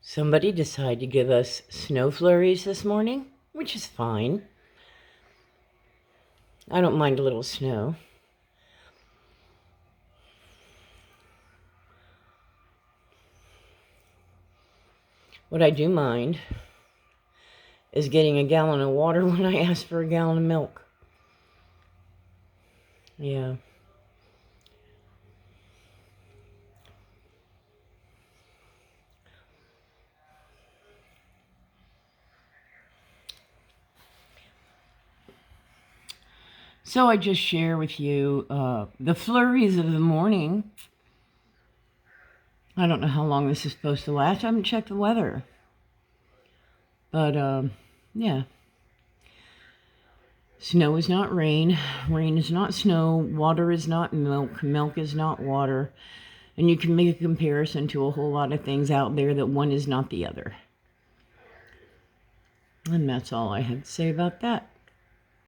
Somebody decided to give us snow flurries this morning, which is fine. I don't mind a little snow. What I do mind is getting a gallon of water when I ask for a gallon of milk. Yeah. So I just share with you the flurries of the morning. I don't know how long this is supposed to last. I haven't checked the weather. But, yeah. Snow is not rain. Rain is not snow. Water is not milk. Milk is not water. And you can make a comparison to a whole lot of things out there that one is not the other. And that's all I have to say about that.